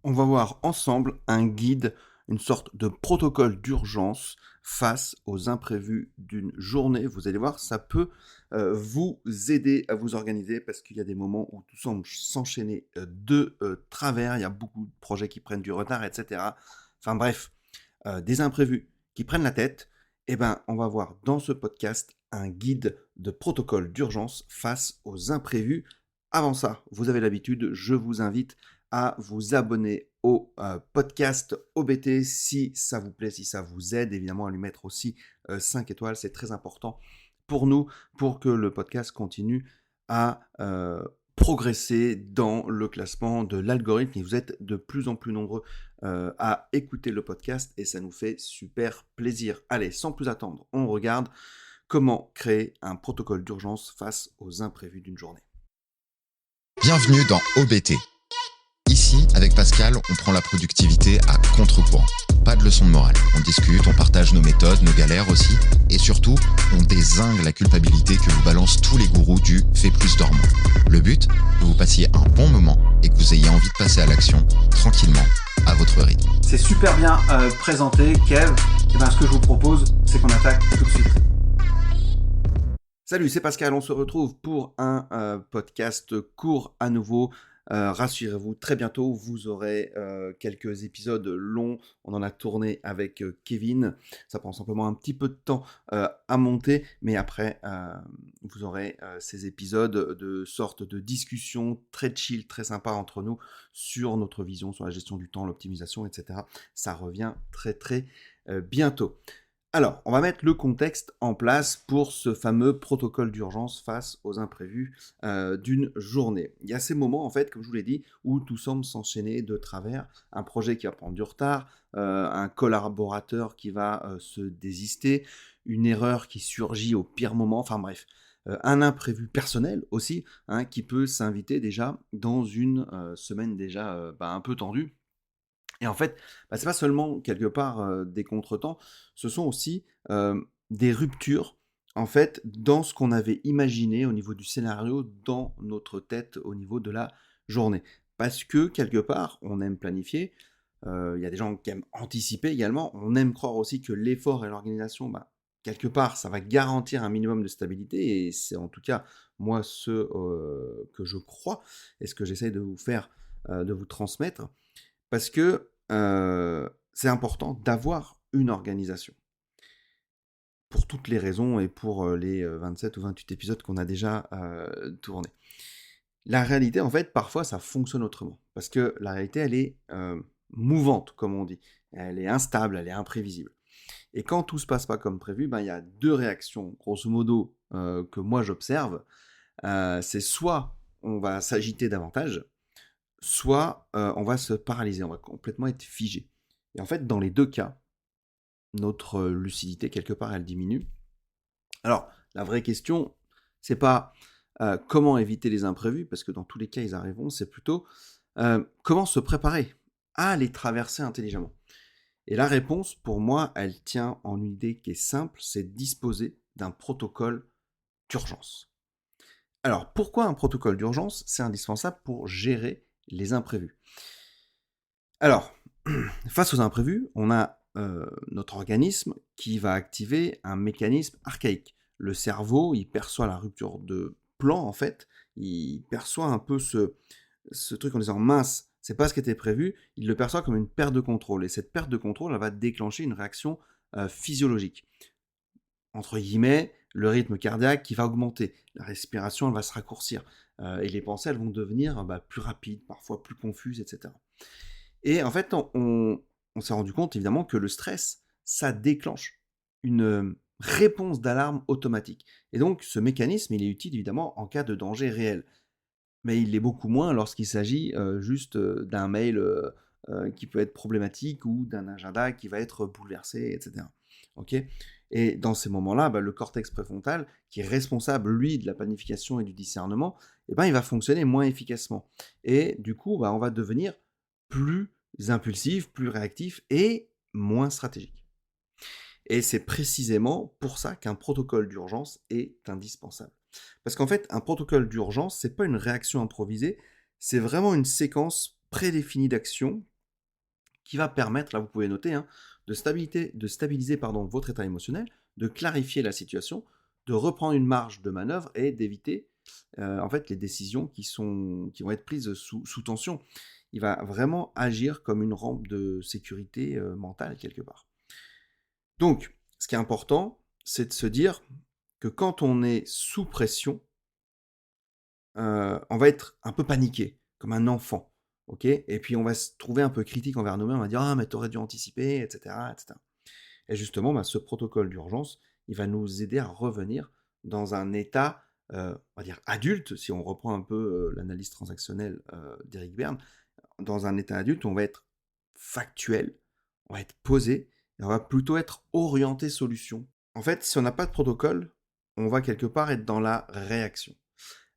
On va voir ensemble un guide, une sorte de protocole d'urgence face aux imprévus d'une journée. Vous allez voir, ça peut vous aider à vous organiser parce qu'il y a des moments où tout semble s'enchaîner de travers. Il y a beaucoup de projets qui prennent du retard, etc. Enfin bref, des imprévus qui prennent la tête. Eh ben, on va voir dans ce podcast un guide de protocole d'urgence face aux imprévus. Avant ça, vous avez l'habitude, je vous invite à vous abonner au podcast OBT si ça vous plaît, si ça vous aide, évidemment à lui mettre aussi 5 étoiles, c'est très important pour nous, pour que le podcast continue à progresser dans le classement de l'algorithme. Et vous êtes de plus en plus nombreux à écouter le podcast et ça nous fait super plaisir. Allez, sans plus attendre, on regarde comment créer un protocole d'urgence face aux imprévus d'une journée. Bienvenue dans OBT. Ici, avec Pascal, on prend la productivité à contre-courant. Pas de leçon de morale. On discute, on partage nos méthodes, nos galères aussi. Et surtout, on dézingue la culpabilité que vous balancent tous les gourous du « fais plus dors moins ». Le but, que vous passiez un bon moment et que vous ayez envie de passer à l'action tranquillement, à votre rythme. C'est super bien présenté, Kev. Et ben, ce que je vous propose, c'est qu'on attaque tout de suite. Salut, c'est Pascal, on se retrouve pour un podcast court à nouveau. Rassurez-vous, très bientôt, vous aurez quelques épisodes longs. On en a tourné avec Kevin. Ça prend simplement un petit peu de temps à monter, mais après, vous aurez ces épisodes de sorte de discussion très chill, très sympa entre nous sur notre vision, sur la gestion du temps, l'optimisation, etc. Ça revient très bientôt. Alors, on va mettre le contexte en place pour ce fameux protocole d'urgence face aux imprévus d'une journée. Il y a ces moments, en fait, comme je vous l'ai dit, où tout semble s'enchaîner de travers. Un projet qui va prendre du retard, un collaborateur qui va se désister, une erreur qui surgit au pire moment, enfin bref. Un imprévu personnel aussi, qui peut s'inviter déjà dans une semaine déjà un peu tendue. Et en fait, c'est pas seulement quelque part des contretemps, ce sont aussi des ruptures en fait dans ce qu'on avait imaginé au niveau du scénario dans notre tête au niveau de la journée. Parce que quelque part, on aime planifier, il y a des gens qui aiment anticiper également, on aime croire aussi que l'effort et l'organisation, quelque part, ça va garantir un minimum de stabilité et c'est en tout cas moi ce que je crois et ce que j'essaye de vous faire, de vous transmettre. Parce que c'est important d'avoir une organisation. Pour toutes les raisons et pour les 27 ou 28 épisodes qu'on a déjà tournés. La réalité, en fait, parfois, ça fonctionne autrement. Parce que la réalité, elle est mouvante, comme on dit. Elle est instable, elle est imprévisible. Et quand tout se passe pas comme prévu, il y a deux réactions, grosso modo, que moi j'observe. C'est soit on va s'agiter davantage, soit on va se paralyser, on va complètement être figé. Et en fait, dans les deux cas, notre lucidité, quelque part, elle diminue. Alors, la vraie question, c'est pas comment éviter les imprévus, parce que dans tous les cas, ils arriveront, c'est plutôt comment se préparer à les traverser intelligemment. Et la réponse, pour moi, elle tient en une idée qui est simple, c'est disposer d'un protocole d'urgence. Alors, pourquoi un protocole d'urgence ? C'est indispensable pour gérer les imprévus. Alors, face aux imprévus, on a notre organisme qui va activer un mécanisme archaïque. Le cerveau, il perçoit la rupture de plan, en fait. Il perçoit un peu ce truc en disant « mince, c'est pas ce qui était prévu », il le perçoit comme une perte de contrôle. Et cette perte de contrôle, elle va déclencher une réaction physiologique. Entre guillemets, le rythme cardiaque qui va augmenter, la respiration, elle va se raccourcir, et les pensées, elles vont devenir plus rapides, parfois plus confuses, etc. Et en fait, on s'est rendu compte évidemment que le stress, ça déclenche une réponse d'alarme automatique. Et donc, ce mécanisme, il est utile évidemment en cas de danger réel. Mais il l'est beaucoup moins lorsqu'il s'agit juste d'un mail qui peut être problématique ou d'un agenda qui va être bouleversé, etc. Ok ? Et dans ces moments-là, le cortex préfrontal, qui est responsable, lui, de la planification et du discernement, il va fonctionner moins efficacement. Et du coup, on va devenir plus impulsif, plus réactif et moins stratégique. Et c'est précisément pour ça qu'un protocole d'urgence est indispensable. Parce qu'en fait, un protocole d'urgence, c'est pas une réaction improvisée, c'est vraiment une séquence prédéfinie d'actions qui va permettre, là vous pouvez noter, hein, de stabiliser votre état émotionnel, de clarifier la situation, de reprendre une marge de manœuvre et d'éviter en fait les décisions qui vont être prises sous tension. Il va vraiment agir comme une rampe de sécurité mentale quelque part. Donc, ce qui est important, c'est de se dire que quand on est sous pression, on va être un peu paniqué, comme un enfant, ok. Et puis on va se trouver un peu critique envers nous-mêmes, on va dire «Ah mais t'aurais dû anticiper», etc., etc. Et justement, ce protocole d'urgence, il va nous aider à revenir dans un état, on va dire adulte, si on reprend un peu l'analyse transactionnelle d'Eric Berne, dans un état adulte, on va être factuel, on va être posé, et on va plutôt être orienté solution. En fait, si on n'a pas de protocole, on va quelque part être dans la réaction.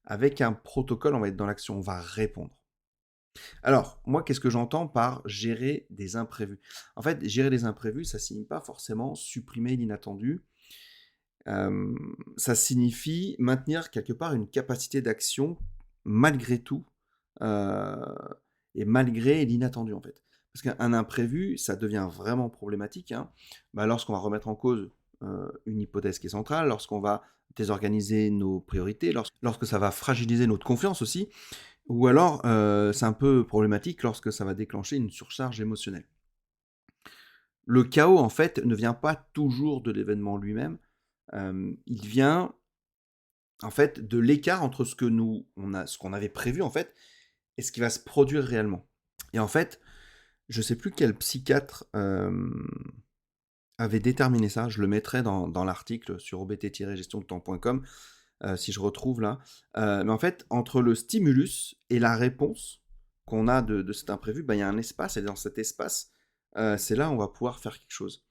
Avec un protocole, on va être dans l'action, on va répondre. Alors, moi, qu'est-ce que j'entends par gérer des imprévus? En fait, gérer des imprévus, ça signifie pas forcément supprimer l'inattendu. Ça signifie maintenir quelque part une capacité d'action malgré tout et malgré l'inattendu, en fait. Parce qu'un imprévu, ça devient vraiment problématique, hein, lorsqu'on va remettre en cause une hypothèse qui est centrale, lorsqu'on va désorganiser nos priorités, lorsque ça va fragiliser notre confiance aussi, ou alors c'est un peu problématique lorsque ça va déclencher une surcharge émotionnelle. Le chaos, en fait, ne vient pas toujours de l'événement lui-même, il vient, en fait, de l'écart entre ce qu'on avait prévu, en fait, et ce qui va se produire réellement. Et en fait, je sais plus quel psychiatre avait déterminé ça, je le mettrai dans l'article sur obt-gestiondetemps.com, si je retrouve là. Mais en fait, entre le stimulus et la réponse qu'on a de cet imprévu, il y a un espace, et dans cet espace, c'est là où on va pouvoir faire quelque chose.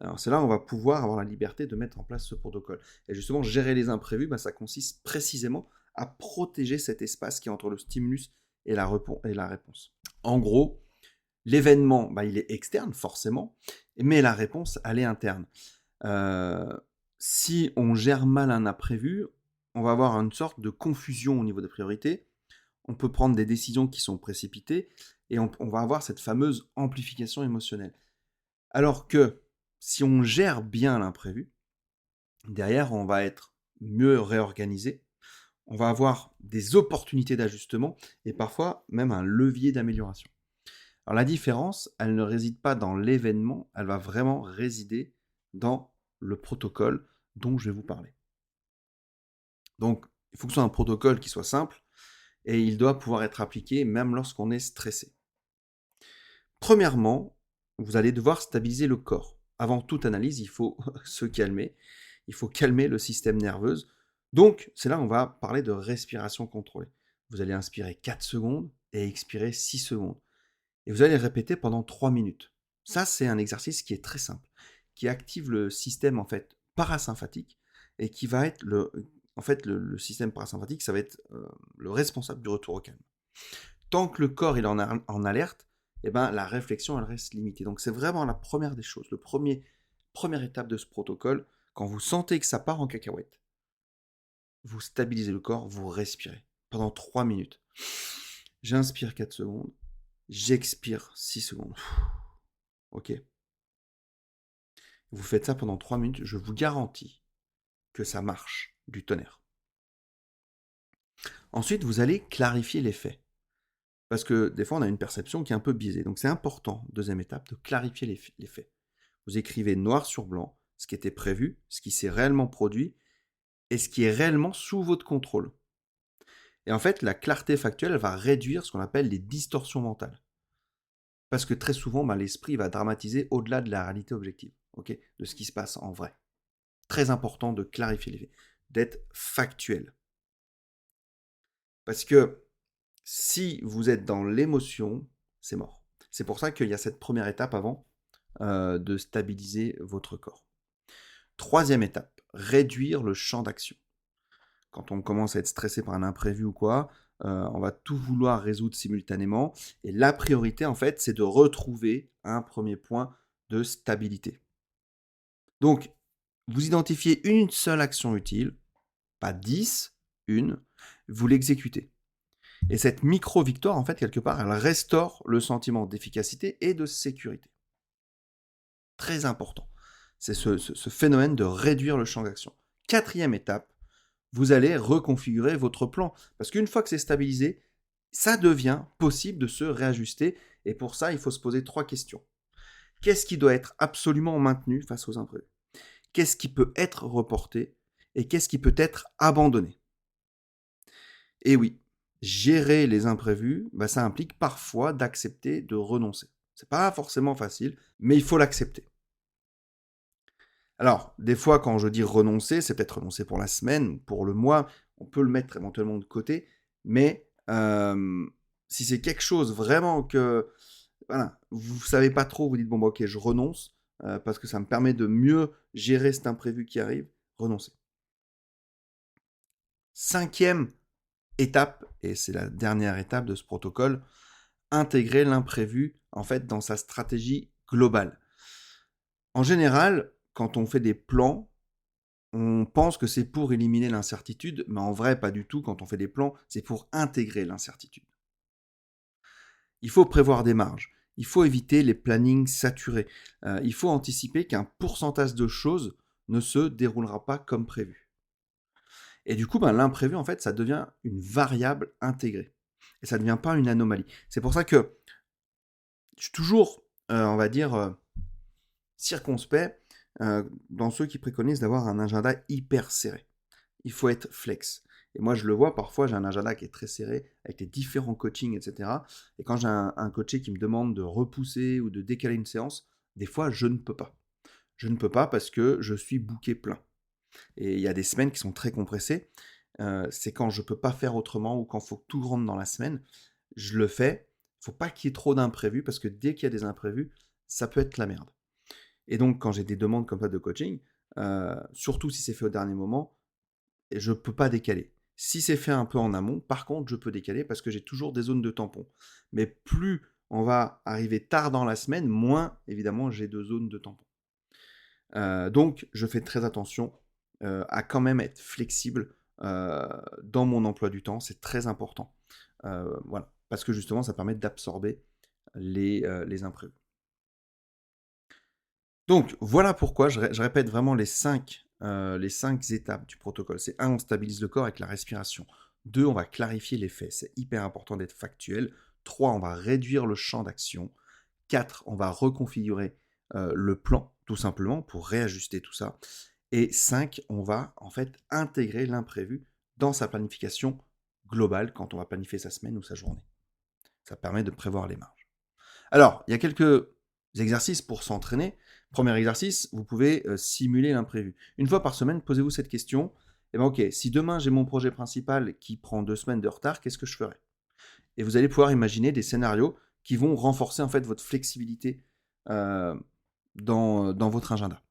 Alors c'est là où on va pouvoir avoir la liberté de mettre en place ce protocole. Et justement, gérer les imprévus, ça consiste précisément à protéger cet espace qui est entre le stimulus et la réponse. En gros, l'événement, il est externe, forcément, mais la réponse, elle est interne. Si on gère mal un imprévu, on va avoir une sorte de confusion au niveau des priorités. On peut prendre des décisions qui sont précipitées et on va avoir cette fameuse amplification émotionnelle. Alors que si on gère bien l'imprévu, derrière, on va être mieux réorganisé, on va avoir des opportunités d'ajustement et parfois même un levier d'amélioration. Alors la différence, elle ne réside pas dans l'événement, elle va vraiment résider dans le protocole dont je vais vous parler. Donc, il faut que ce soit un protocole qui soit simple et il doit pouvoir être appliqué même lorsqu'on est stressé. Premièrement, vous allez devoir stabiliser le corps. Avant toute analyse, il faut se calmer, il faut calmer le système nerveux. Donc, c'est là où on va parler de respiration contrôlée. Vous allez inspirer 4 secondes et expirer 6 secondes. Et vous allez répéter pendant 3 minutes. Ça, c'est un exercice qui est très simple, qui active le système en fait parasympathique et qui va être le système parasympathique, ça va être le responsable du retour au calme. Tant que le corps il est en alerte, la réflexion elle reste limitée. Donc c'est vraiment la première des choses, première étape de ce protocole. Quand vous sentez que ça part en cacahuète, vous stabilisez le corps, vous respirez pendant 3 minutes. J'inspire 4 secondes. J'expire 6 secondes. Ok. Vous faites ça pendant 3 minutes, je vous garantis que ça marche du tonnerre. Ensuite, vous allez clarifier les faits. Parce que des fois, on a une perception qui est un peu biaisée. Donc c'est important, deuxième étape, de clarifier les faits. Vous écrivez noir sur blanc ce qui était prévu, ce qui s'est réellement produit et ce qui est réellement sous votre contrôle. Et en fait, la clarté factuelle, elle va réduire ce qu'on appelle les distorsions mentales. Parce que très souvent, l'esprit va dramatiser au-delà de la réalité objective, de ce qui se passe en vrai. Très important de clarifier les faits, d'être factuel. Parce que si vous êtes dans l'émotion, c'est mort. C'est pour ça qu'il y a cette première étape avant de stabiliser votre corps. Troisième étape, réduire le champ d'action. Quand on commence à être stressé par un imprévu ou quoi, on va tout vouloir résoudre simultanément. Et la priorité, en fait, c'est de retrouver un premier point de stabilité. Donc, vous identifiez une seule action utile, pas 10, une, vous l'exécutez. Et cette micro-victoire, en fait, quelque part, elle restaure le sentiment d'efficacité et de sécurité. Très important. C'est ce phénomène de réduire le champ d'action. 4e étape, vous allez reconfigurer votre plan. Parce qu'une fois que c'est stabilisé, ça devient possible de se réajuster. Et pour ça, il faut se poser 3 questions. Qu'est-ce qui doit être absolument maintenu face aux imprévus? Qu'est-ce qui peut être reporté? Et qu'est-ce qui peut être abandonné? Et oui, gérer les imprévus, ça implique parfois d'accepter de renoncer. C'est pas forcément facile, mais il faut l'accepter. Alors, des fois, quand je dis renoncer, c'est peut-être renoncer pour la semaine, pour le mois, on peut le mettre éventuellement de côté, mais si c'est quelque chose vraiment que voilà, vous ne savez pas trop, vous dites bon bah ok, je renonce parce que ça me permet de mieux gérer cet imprévu qui arrive, renoncez. 5e étape, et c'est la dernière étape de ce protocole, intégrer l'imprévu en fait dans sa stratégie globale. En général, quand on fait des plans, on pense que c'est pour éliminer l'incertitude, mais en vrai, pas du tout. Quand on fait des plans, c'est pour intégrer l'incertitude. Il faut prévoir des marges. Il faut éviter les plannings saturés. Il faut anticiper qu'un pourcentage de choses ne se déroulera pas comme prévu. Et du coup, l'imprévu, en fait, ça devient une variable intégrée. Et ça ne devient pas une anomalie. C'est pour ça que je suis toujours, on va dire, circonspect dans ceux qui préconisent d'avoir un agenda hyper serré. Il faut être flex. Et moi, je le vois, parfois, j'ai un agenda qui est très serré, avec les différents coachings, etc. Et quand j'ai un coaché qui me demande de repousser ou de décaler une séance, des fois, je ne peux pas. Je ne peux pas parce que je suis booké plein. Et il y a des semaines qui sont très compressées. C'est quand je ne peux pas faire autrement ou quand il faut que tout rentre dans la semaine. Je le fais. Il ne faut pas qu'il y ait trop d'imprévus parce que dès qu'il y a des imprévus, ça peut être la merde. Et donc, quand j'ai des demandes comme ça de coaching, surtout si c'est fait au dernier moment, je ne peux pas décaler. Si c'est fait un peu en amont, par contre, je peux décaler parce que j'ai toujours des zones de tampon. Mais plus on va arriver tard dans la semaine, moins, évidemment, j'ai de zones de tampon. Donc, je fais très attention à quand même être flexible dans mon emploi du temps. C'est très important. Voilà. Parce que justement, ça permet d'absorber les imprévus. Donc, voilà pourquoi je répète vraiment les 5 étapes du protocole. C'est 1, on stabilise le corps avec la respiration. 2, on va clarifier les faits. C'est hyper important d'être factuel. 3, on va réduire le champ d'action. 4, on va reconfigurer le plan, tout simplement, pour réajuster tout ça. Et 5, on va en fait intégrer l'imprévu dans sa planification globale quand on va planifier sa semaine ou sa journée. Ça permet de prévoir les marges. Alors, il y a quelques exercices pour s'entraîner. Premier exercice, vous pouvez simuler l'imprévu. Une fois par semaine, posez-vous cette question. Ok, si demain j'ai mon projet principal qui prend 2 semaines de retard, qu'est-ce que je ferai? Et vous allez pouvoir imaginer des scénarios qui vont renforcer en fait votre flexibilité dans votre agenda.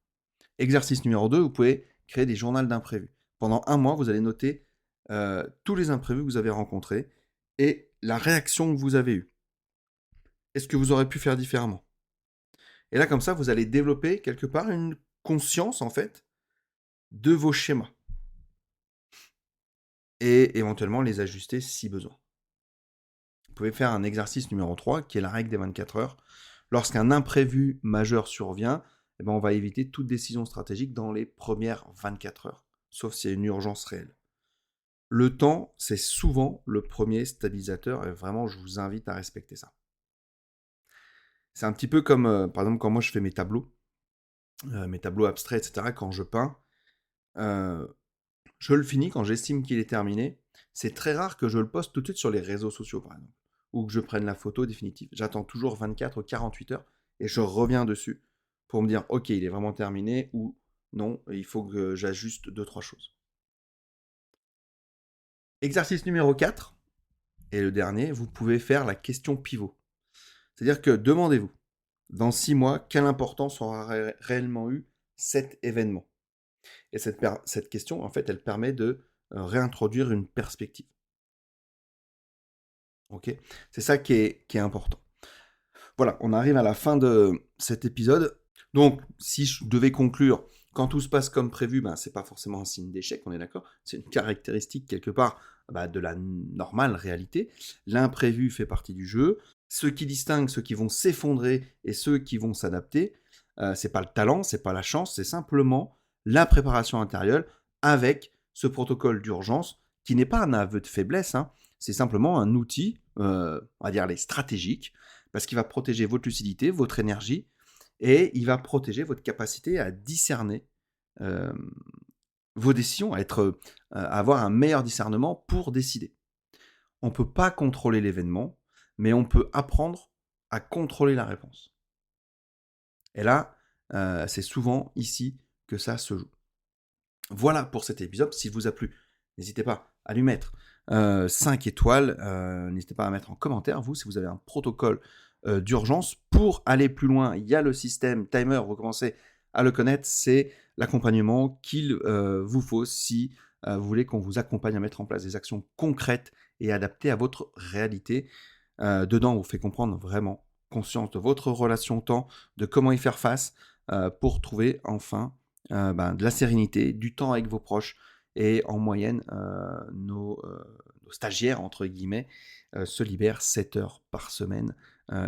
Exercice numéro 2, vous pouvez créer des journaux d'imprévus. Pendant 1 mois, vous allez noter tous les imprévus que vous avez rencontrés et la réaction que vous avez eue. Est-ce que vous aurez pu faire différemment? Et là, comme ça, vous allez développer quelque part une conscience, en fait, de vos schémas. Et éventuellement les ajuster si besoin. Vous pouvez faire un exercice numéro 3, qui est la règle des 24 heures. Lorsqu'un imprévu majeur survient, on va éviter toute décision stratégique dans les premières 24 heures, sauf s'il y a une urgence réelle. Le temps, c'est souvent le premier stabilisateur, et vraiment, je vous invite à respecter ça. C'est un petit peu comme, par exemple, quand moi je fais mes tableaux abstraits, etc., quand je peins, je le finis quand j'estime qu'il est terminé. C'est très rare que je le poste tout de suite sur les réseaux sociaux, par exemple, ou que je prenne la photo définitive. J'attends toujours 24 ou 48 heures et je reviens dessus pour me dire, ok, il est vraiment terminé, ou non, il faut que j'ajuste 2-3 choses. Exercice numéro 4, et le dernier, vous pouvez faire la question pivot. C'est-à-dire que demandez-vous, dans 6 mois, quelle importance aura réellement eu cet événement? Et cette question, en fait, elle permet de réintroduire une perspective. Ok? C'est ça qui est important. Voilà, on arrive à la fin de cet épisode. Donc, si je devais conclure, Quand tout se passe comme prévu, c'est pas forcément un signe d'échec, on est d'accord? C'est une caractéristique quelque part de la normale réalité. L'imprévu fait partie du jeu. Ceux qui distinguent ceux qui vont s'effondrer et ceux qui vont s'adapter, c'est pas le talent, c'est pas la chance, c'est simplement la préparation intérieure avec ce protocole d'urgence qui n'est pas un aveu de faiblesse, c'est simplement un outil, on va dire stratégique, parce qu'il va protéger votre lucidité, votre énergie, et il va protéger votre capacité à discerner vos décisions, à avoir un meilleur discernement pour décider. On ne peut pas contrôler l'événement, mais on peut apprendre à contrôler la réponse. Et là, c'est souvent ici que ça se joue. Voilà pour cet épisode. S'il vous a plu, n'hésitez pas à lui mettre 5 étoiles. N'hésitez pas à mettre en commentaire, si vous avez un protocole d'urgence. Pour aller plus loin, il y a le système timer, vous commencez à le connaître, c'est l'accompagnement qu'il vous faut si vous voulez qu'on vous accompagne à mettre en place des actions concrètes et adaptées à votre réalité. Dedans, on vous fait comprendre vraiment conscience de votre relation au temps, de comment y faire face pour trouver enfin de la sérénité, du temps avec vos proches. Et en moyenne, nos stagiaires, entre guillemets, se libèrent 7 heures par semaine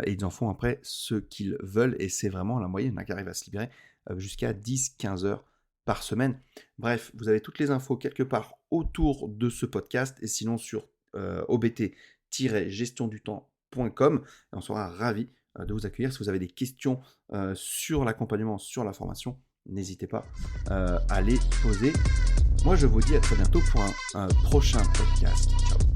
et ils en font après ce qu'ils veulent. Et c'est vraiment la moyenne qui arrive à se libérer jusqu'à 10-15 heures par semaine. Bref, vous avez toutes les infos quelque part autour de ce podcast et sinon sur obt-gestiondutemps.com. On sera ravis de vous accueillir. Si vous avez des questions sur l'accompagnement, sur la formation, n'hésitez pas à les poser. Moi, je vous dis à très bientôt pour un prochain podcast. Ciao.